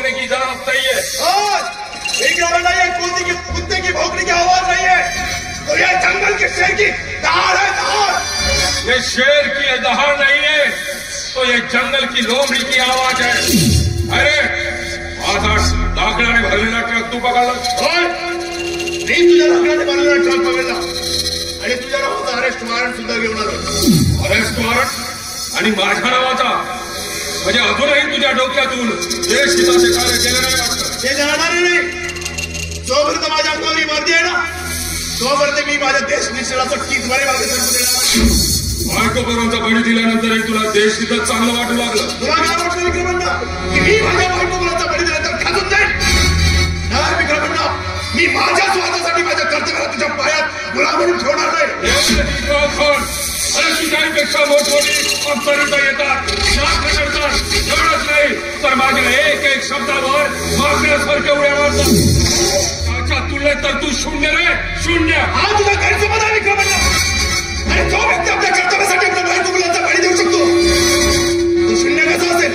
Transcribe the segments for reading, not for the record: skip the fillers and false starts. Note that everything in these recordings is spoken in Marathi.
भौंकने की इजाजत नहीं है। ये कुत्ते की भौंकने की आवाज नहीं है, तो ये जंगल के शेर की दहाड़ है, दहाड़। ये शेर की दहाड़ नहीं है, तो ये जंगल की लोमड़ी की आवाज है। अरे लाकडाने भरलेला ट्रक तू पकडला, मी तुझ्या लाकडाने भरलेला ट्रक पकडला आणि तुझ्या नावाचा अरेस्ट वॉरंट सुद्धा घेऊन आलो. अरेस्ट वॉरंट आणि माझ्या नावाचा, म्हणजे अजूनही तुझ्या डोक्यातून देशहिताचे कार्य केलं नाही वाटतं? ते जाणार नाही. जोपर्यंत माझ्या अंगावर वर्दी आहे ना, तोपर्यंत मी माझ्या देश निश्चयाचं टीचवारी मागे सरकू देणार. बायकोपर्यंत बळी दिल्यानंतरही तुला देशहितच चांगलं वाटू लागलं. तुला काय वाटतं विक्रमण्णा की मी माझ्या बायकोपर्यंत बळी दिल्यानंतर खाजून जाईल? नाही विक्रमण्णा, मी माझ्या स्वार्थासाठी माझ्या कर्तव्याला तुझ्या पायात गुलाम म्हणून ठेवणार नाही. अरे तुझ्यापेक्षा मोठमोठी अफसर येतात, नाक करतात, एवढंच नाही तर माझ्या एक एक शब्दावर मागण्यासारख्या उड्या मारतात. त्याच्या तुलनेत तर तू शून्य रे, शून्य. हा तुझा गैरसमज आहे विक्रमण्णा. आणि जो व्यक्ती आपल्या कर्तव्यासाठी आपल्या बायको मुलांचा बळी देऊ शकतो, तो शून्य कसा असेल?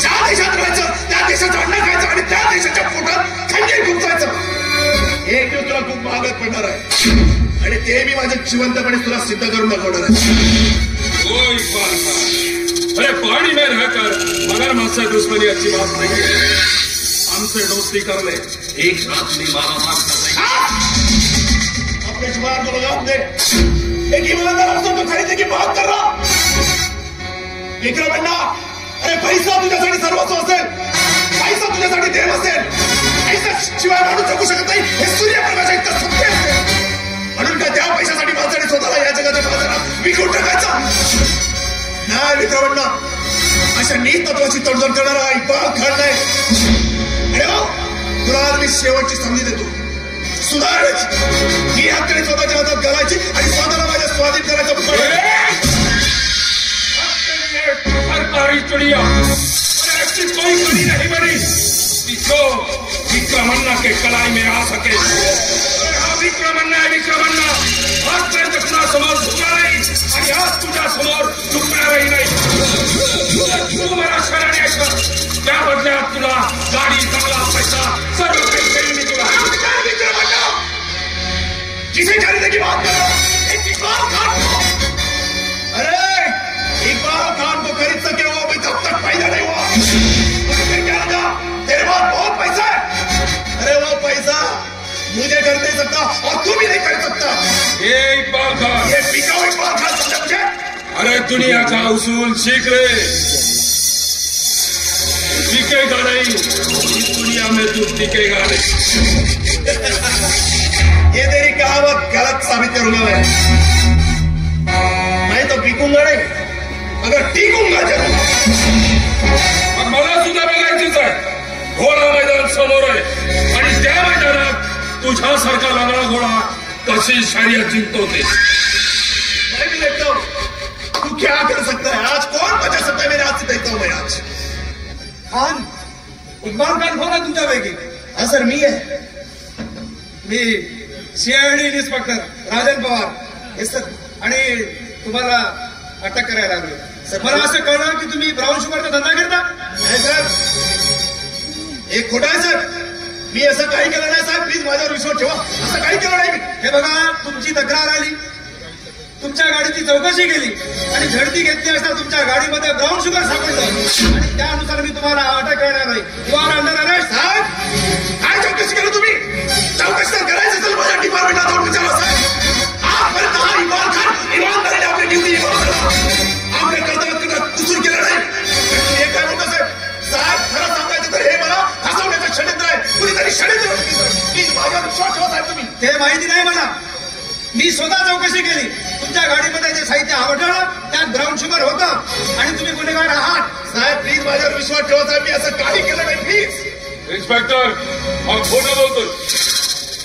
ज्या देशात राहायचं त्या देशाचं अन्न खायचं आणि त्या देशाच्या पोटात खंजीर खुपसायचं. एक दिवस तुला खूप महागात पडणार आहे आणि ते मी माझ्या जिवंतपणे तुला सिद्ध करून दाखवणार आहे. अरे पानी में रहकर मगर मुझसे दुश्मनी अच्छी बात नहीं है. हमसे दोस्ती कर ले, एक साथ नहीं मारा मार कर ले. अपने जुबान को लगाम दे. एक ईमानदार अफसर तो खरीदने की बात कर रहा. विक्रमण्णा, अरे पैसा तुझ्यासाठी सर्वस्व असेल, पैसा तुझ्यासाठी देव असेल, पैसा शिवाय माणूस जगू शकत नाही हे सूर्यप्रकाश इतकं सत्य असेल. म्हणून काय त्या पैशासाठी माणसाने स्वतःला या जगाच्या बाजारात विकून टाकायचा? नाही विक्रमण्णा, अशा नीत तत्वाची तडजोड करणारा इक्बाल खान नाही. अरे तुला आज मी शेवटची संधी देतो सुधारायची. ही हत्याने स्वतःच्या हातात घालायची आणि स्वतःला माझ्या स्वाधीन करायचं. सरकारी चिड़िया ऐसी कोई कड़ी नहीं बनी जो विक्रमण्णा के कलाई में आ सके. विक्रमण्णा है विक्रमण्णा. आजपर्यंत कुणासमोर झुकला नाही आणि आज तुझ्या समोर झुकणारही नाही. तू मला शरण्य कर, त्या बदल्यात तुला गाडी, बंगला, पैसा सर्व काही देईन मी तुला. विक्रमण्णा, जिसे खरीदने की बात करो एक इकबाल खान को. अरे इकबाल खान को खरीद सके वो अभी तब तक पैदा नहीं हुआ. फिर क्या लगा तेरे पास बहुत पैसा है. अरे वो पैसा मुझे कर नहीं सकता और तू भी नहीं कर सकता. ये इकबाल खान, ये बिकाऊ इकबाल खान समझे मुझे. अरे दुनिया का उसूल सीख ले. टिकेगा नहीं इस दुनिया में, तू टिकेगा नहीं. ये तेरी कहावत गलत साबित करूंगा मैं तो बिकूंगा नहीं, अगर टिकूंगा जरूर. मला सुद्धा बघायचीच आहे. घोडा मैदान समोर आहे आणि त्या मैदानात तुझ्यासारखा लंगडा घोडा कशी शर्यत जिंकतोते. मैं भी देखता हूं तू क्या कर सकता है. आज कौन बचा सकता है मेरे हाथ से देखता हूं मैं आज. खान, इकबाल खान कोण आहे तुमच्यापैकी? हा सर मी आहे. मी CID inspector Rajan Pawar. Yes sir. आणि तुम्हाला अटक करायला लागलो. मला असं कळलं की तुम्ही ब्राऊन शुगरचा धंदा करता. नाही सर, एक खोटा आहे सर. मी असं काही केलं नाही साहेब, प्लीज माझ्यावर विश्वास ठेवा. असं काही केलं नाही. हे बघा, तुमची तक्रार आली, तुमच्या गाडीची चौकशी केली आणि झडती घेतली असता तुमच्या गाडीमध्ये ब्राऊन शुगर सापडलं आणि त्यानुसार मी तुम्हाला अटक करणार आहे. You are under arrest. साहेब, काय चौकशी केली तुम्ही? चौकशी तर करायचं असेल माझ्या डिपार्टमेंटला जाऊन विचारा साहेब. आजपर्यंत हा इकबाल खान इमानदारीने आपली ड्युटी निभावला. आपल्या कर्तव्यात कुसूर केलं नाही. हे काय म्हणतो साहेब? साहेब, खरं सांगायचं तर हे मला फसवण्याचं षडयंत्र आहे. कुणीतरी षडयंत्र प्लीज माझ्यावर विश्वास ठेवा साहेब. तुम्ही ते माहिती नाही मला. मी स्वतः चौकशी केली. तुमच्या गाडीमध्ये जे साहित्य आवडलं त्यात ब्राऊन शुगर होतं आणि तुम्ही गुन्हेगार आहात. साहेब, प्लीज माझ्यावर विश्वास ठेवा साहेब. मी असं काही केलं नाही. प्लीज. इन्स्पेक्टर, हा खोटं बोलतोय.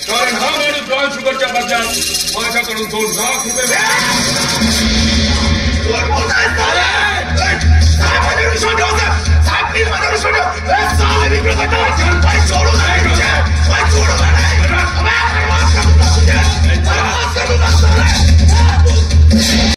कारण हा माणूस ब्राऊन शुगरच्या बदल्यात माझ्याकडून 2 लाख रुपये साहेब, माझ्यावर विश्वास ठेवा साहेब. साहेब, प्लीज माझ्यावर विश्वास ठेवा.